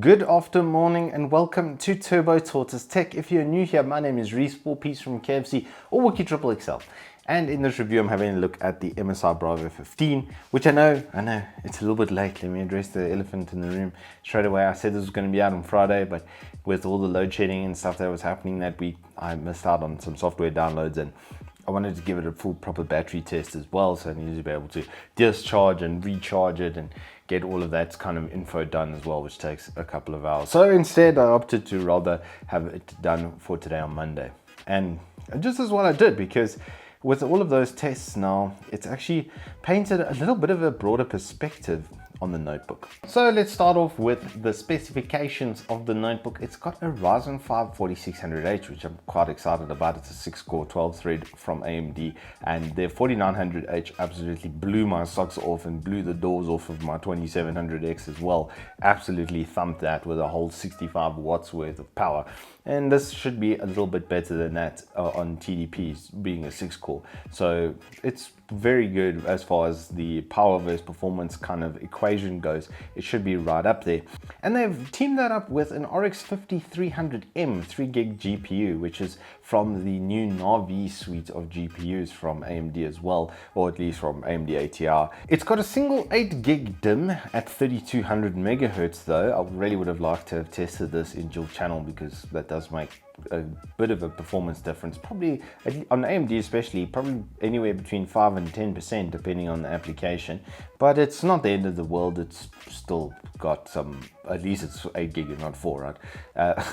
Good afternoon, morning, and welcome to Turbo Tortoise Tech. If you're new here, my name is Reese, 4-piece from KFC or Wiki Triple XL. And in this review, I'm having a look at the MSI Bravo 15, which I know, it's a little bit late. Let me address the elephant in the room straight away. I said this was going to be out on Friday, but with all the load shedding and stuff that was happening that week, I missed out on some software downloads, and I wanted to give it a full proper battery test as well, so I needed to be able to discharge and recharge it and get all of that kind of info done as well, which takes a couple of hours. So instead I opted to rather have it done for today on Monday. And just as what I did, because with all of those tests now, it's actually painted a little bit of a broader perspective on the notebook. So let's start off with the specifications of the notebook. It's got a Ryzen 5 4600H, which I'm quite excited about. It's a 6-core 12-thread from AMD, and their 4900H absolutely blew my socks off and blew the doors off of my 2700X as well. Absolutely thumped that with a whole 65 watts worth of power. And this should be a little bit better than that on TDPs, being a 6-core. So it's very good as far as the power versus performance kind of equation goes. It should be right up there. And they've teamed that up with an RX 5300M 3GB GPU, which is from the new Navi suite of GPUs from AMD as well, or at least from AMD ATR. It's got a single 8GB DIMM at 3200 megahertz though. I really would have liked to have tested this in dual channel, because that does make a bit of a performance difference, probably on AMD especially, probably anywhere between 5 and 10% depending on the application. But it's not the end of the world. It's still got some, at least it's 8GB and not 4, right?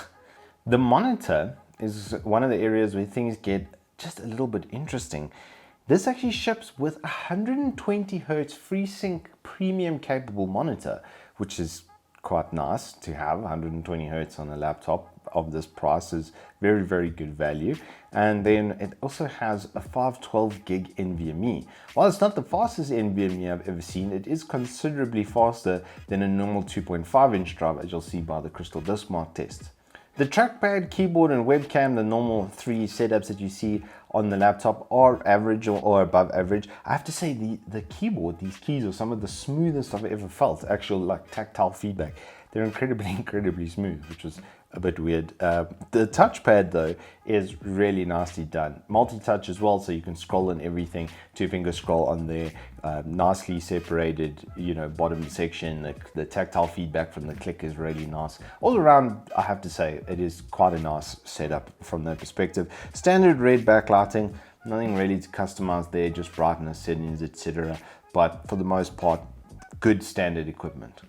The monitor is one of the areas where things get just a little bit interesting. This actually ships with 120 Hz FreeSync premium capable monitor, which is quite nice to have. 120 Hz on a laptop of this price is very, very good value. And then it also has a 512GB NVMe. While it's not the fastest NVMe I've ever seen, it is considerably faster than a normal 2.5-inch drive, as you'll see by the Crystal Disk Mark test. The trackpad, keyboard, and webcam, the normal 3 setups that you see on the laptop, are average or above average. I have to say the keyboard, these keys are some of the smoothest I've ever felt. Actual like tactile feedback. They're incredibly smooth, which was a bit weird. The touchpad though is really nicely done. Multi-touch as well, so you can scroll on everything. 2-finger scroll on there. Nicely separated, bottom section. The tactile feedback from the click is really nice. All around, I have to say, it is quite a nice setup from that perspective. Standard red backlighting, nothing really to customize there, just brightness settings, etc. But for the most part, good standard equipment.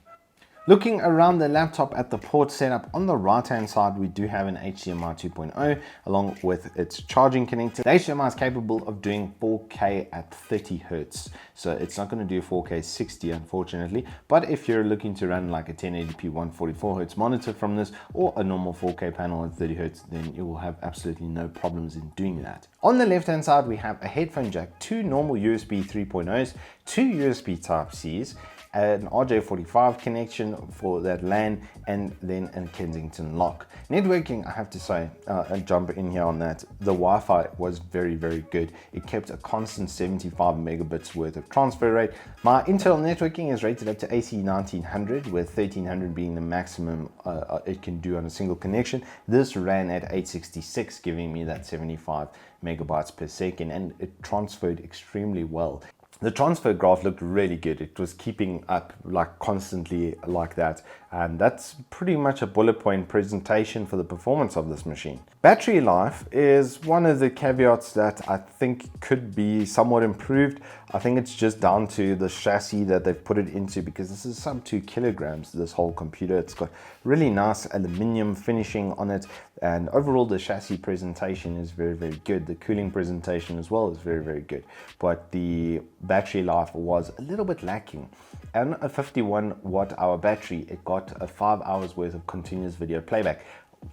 Looking around the laptop at the port setup, on the right hand side we do have an HDMI 2.0 along with its charging connector. The HDMI is capable of doing 4K at 30 Hz, so it's not going to do 4K 60 unfortunately, but if you're looking to run like a 1080p 144 Hz monitor from this, or a normal 4K panel at 30 Hz, then you will have absolutely no problems in doing that. On the left hand side we have a headphone jack, 2 normal USB 3.0s, 2 USB Type-Cs, an RJ45 connection for that LAN, and then a Kensington lock. Networking, I have to say, and jump in here on that, the Wi-Fi was very, very good. It kept a constant 75 megabits worth of transfer rate. My internal networking is rated up to AC 1900, with 1300 being the maximum it can do on a single connection. This ran at 866, giving me that 75 megabytes per second, and it transferred extremely well. The transfer graph looked really good. It was keeping up like constantly like that. And that's pretty much a bullet point presentation for the performance of this machine. Battery life is one of the caveats that I think could be somewhat improved. I think it's just down to the chassis that they've put it into, because this is some 2 kilograms, this whole computer. It's got really nice aluminium finishing on it, and overall the chassis presentation is very, very good. The cooling presentation as well is very, very good, but the battery life was a little bit lacking. And a 51 watt hour battery, it got a 5 hours worth of continuous video playback.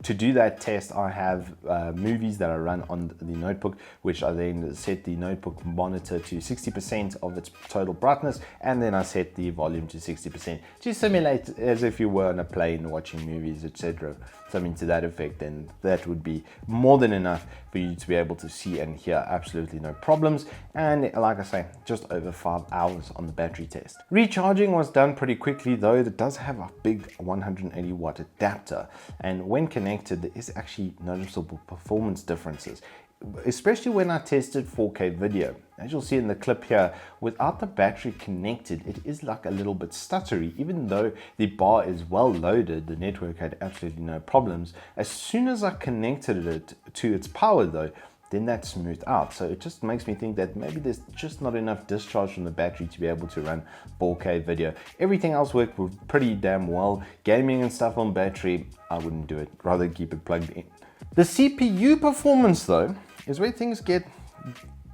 to do that test, I have movies that I run on the notebook, which I then set the notebook monitor to 60% of its total brightness, and then I set the volume to 60% to simulate as if you were on a plane watching movies, etc. Something to that effect, and that would be more than enough for you to be able to see and hear absolutely no problems. And like I say, just over 5 hours on the battery test. Recharging was done pretty quickly, though it does have a big 180 watt adapter, and when connected there is actually noticeable performance differences, especially when I tested 4K video. As you'll see in the clip here, without the battery connected, it is like a little bit stuttery. Even though the bar is well loaded, the network had absolutely no problems. As soon as I connected it to its power though, then that smoothed out. So it just makes me think that maybe there's just not enough discharge from the battery to be able to run 4K video. Everything else worked pretty damn well. Gaming and stuff on battery, I wouldn't do it. Rather keep it plugged in. The CPU performance though is where things get,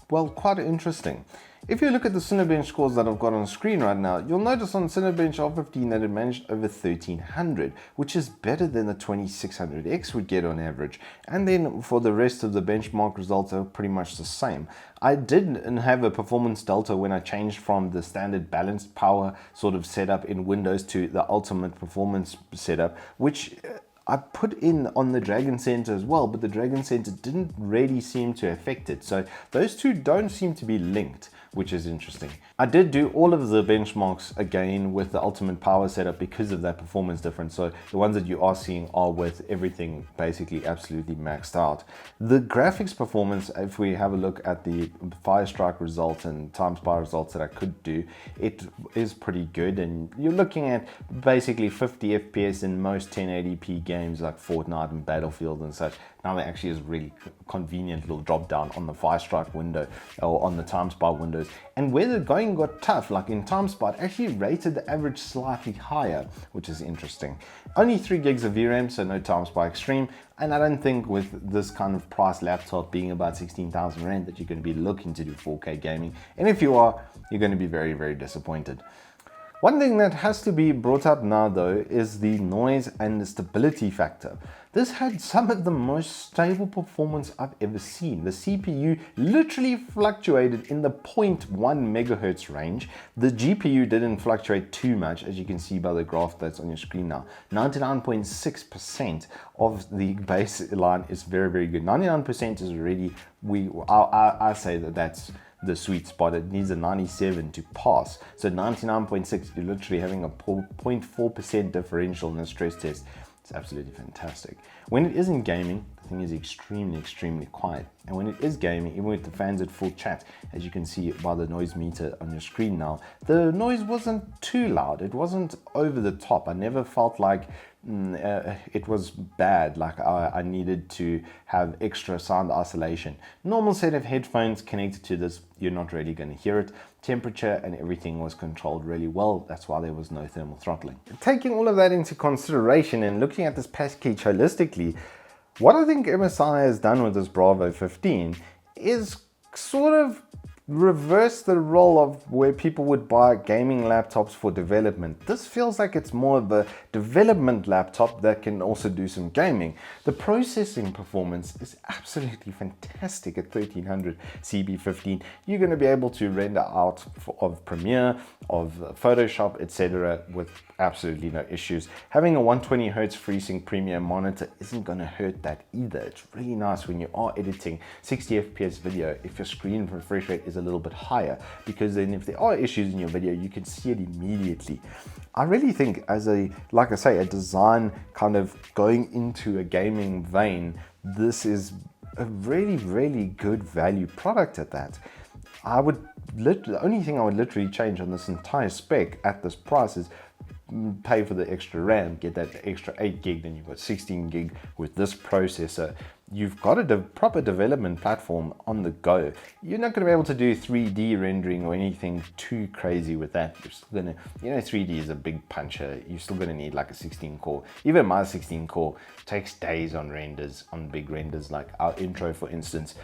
well, quite interesting. If you look at the Cinebench scores that I've got on screen right now, you'll notice on Cinebench R15 that it managed over 1300, which is better than the 2600X would get on average. And then for the rest of the benchmark results are pretty much the same. I did have a performance delta when I changed from the standard balanced power sort of setup in Windows to the ultimate performance setup, which I put in on the Dragon Center as well, but the Dragon Center didn't really seem to affect it. So those two don't seem to be linked, which is interesting. I did do all of the benchmarks again with the ultimate power setup because of that performance difference. So the ones that you are seeing are with everything basically absolutely maxed out. The graphics performance, if we have a look at the Firestrike results and TimeSpy results that I could do, it is pretty good. And you're looking at basically 50 FPS in most 1080p games like Fortnite and Battlefield and such. Now there actually is a really convenient little drop down on the Firestrike window or on the TimeSpy windows. And where the going got tough, like in TimeSpy, it actually rated the average slightly higher, which is interesting. Only 3 gigs of VRAM, so no TimeSpy Extreme. And I don't think with this kind of price laptop being about 16,000 Rand that you're going to be looking to do 4K gaming. And if you are, you're going to be very, very disappointed. One thing that has to be brought up now though is the noise and the stability factor. This had some of the most stable performance I've ever seen. The CPU literally fluctuated in the 0.1 megahertz range. The GPU didn't fluctuate too much, as you can see by the graph that's on your screen now. 99.6% of the baseline is very, very good. 99% is already, I say that that's the sweet spot. It needs a 97 to pass. So 99.6, you're literally having a 0.4% differential in the stress test. It's absolutely fantastic. When it is in gaming, the thing is extremely, extremely quiet. And when it is gaming, even with the fans at full chat, as you can see by the noise meter on your screen now, the noise wasn't too loud. It wasn't over the top. I never felt like it was bad, like I needed to have extra sound isolation. Normal set of headphones connected to this, you're not really going to hear it. Temperature and everything was controlled really well. That's why there was no thermal throttling. Taking all of that into consideration and looking at this package holistically, what I think MSI has done with this Bravo 15 is sort of reverse the role of where people would buy gaming laptops for development. This feels like it's more of a development laptop that can also do some gaming. The processing performance is absolutely fantastic at 1300 CB15. You're going to be able to render out of Premiere, of Photoshop, etc. with absolutely no issues. Having a 120 Hz FreeSync Premium monitor isn't going to hurt that either. It's really nice when you are editing 60 FPS video if your screen refresh rate is a little bit higher, because then if there are issues in your video, you can see it immediately. I really think as like I say, a design kind of going into a gaming vein, this is a really, really good value product at that. The only thing I would literally change on this entire spec at this price is pay for the extra RAM, get that extra 8 gig, then you've got 16 gig with this processor. You've got a proper development platform on the go. You're not going to be able to do 3D rendering or anything too crazy with that. You're still going to, 3D is a big puncher. You're still going to need like a 16 core. Even my 16 core takes days on renders, on big renders, like our intro, for instance.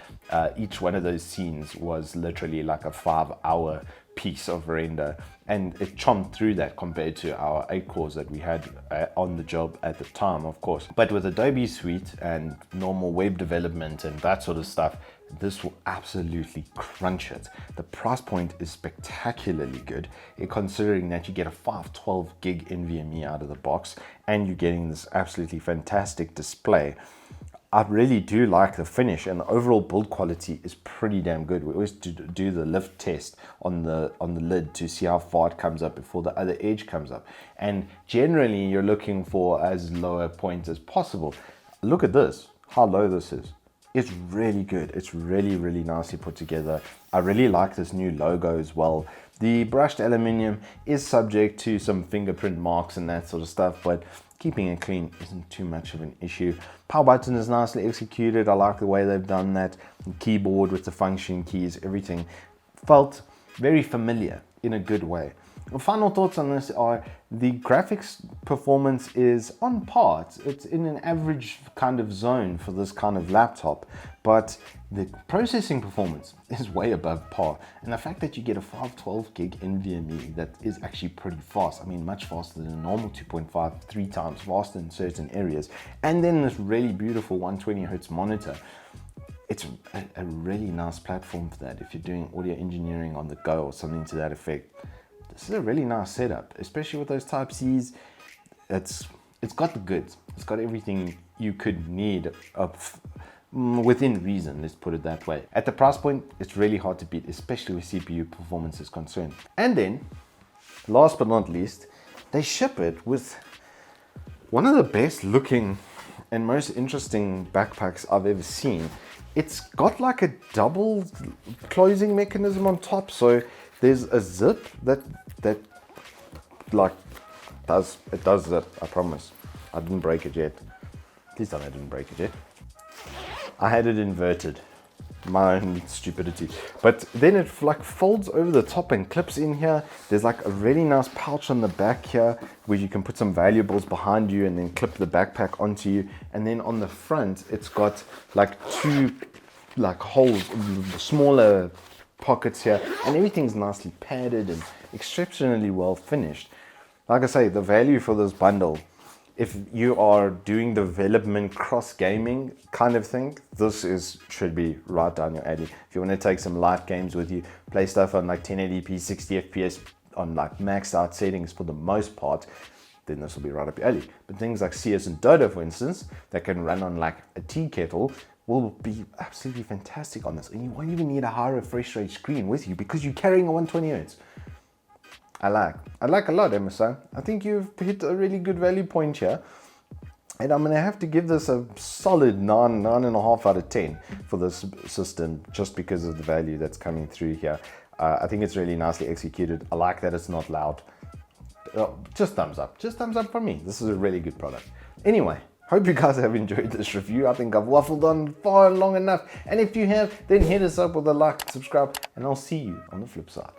Each one of those scenes was literally like a 5-hour piece of render, and it chomped through that compared to our 8 cores that we had on the job at the time, of course. But with Adobe Suite and normal web development and that sort of stuff, this will absolutely crunch it. The price point is spectacularly good, considering that you get a 512 gig NVMe out of the box and you're getting this absolutely fantastic display. I really do like the finish, and the overall build quality is pretty damn good. We always do the lift test on the lid to see how far it comes up before the other edge comes up, and generally you're looking for as low a point as possible. Look at this, how low this is. It's really good. It's really nicely put together. I really like this new logo as well. The brushed aluminium is subject to some fingerprint marks and that sort of stuff, but keeping it clean isn't too much of an issue. Power button is nicely executed. I like the way they've done that. The keyboard with the function keys, everything felt very familiar in a good way. Final thoughts on this are the graphics performance is on par. It's in an average kind of zone for this kind of laptop, but the processing performance is way above par. And the fact that you get a 512 gig NVMe that is actually pretty fast, I mean much faster than a normal 2.5, 3 times faster in certain areas, and then this really beautiful 120Hz monitor. It's a really nice platform for that if you're doing audio engineering on the go or something to that effect. This is a really nice setup, especially with those Type-Cs. It's got the goods. It's got everything you could need within reason, let's put it that way. At the price point, it's really hard to beat, especially with CPU performance is concerned. And then, last but not least, they ship it with one of the best looking and most interesting backpacks I've ever seen. It's got like a double closing mechanism on top, so there's a zip that like does zip. I promise. I didn't break it yet. Please tell me I didn't break it yet. I had it inverted. My own stupidity. But then it like folds over the top and clips in here. There's like a really nice pouch on the back here where you can put some valuables behind you and then clip the backpack onto you. And then on the front, it's got like 2 like holes, smaller pockets here, and everything's nicely padded and exceptionally well finished. Like I say, the value for this bundle, if you are doing development cross gaming kind of thing, this should be right down your alley. If you want to take some light games with you, play stuff on like 1080p 60 fps on like maxed out settings for the most part, then this will be right up your alley. But things like CS and Dota, for instance, that can run on like a tea kettle, will be absolutely fantastic on this. And you won't even need a high refresh rate screen with you because you're carrying a 120Hz. I like a lot, MSI. I think you've hit a really good value point here. And I'm gonna have to give this a solid 9.5 out of 10 for this system, just because of the value that's coming through here. I think it's really nicely executed. I like that it's not loud. Just thumbs up for me. This is a really good product. Anyway, hope you guys have enjoyed this review. I think I've waffled on far long enough. And if you have, then hit us up with a like, subscribe, and I'll see you on the flip side.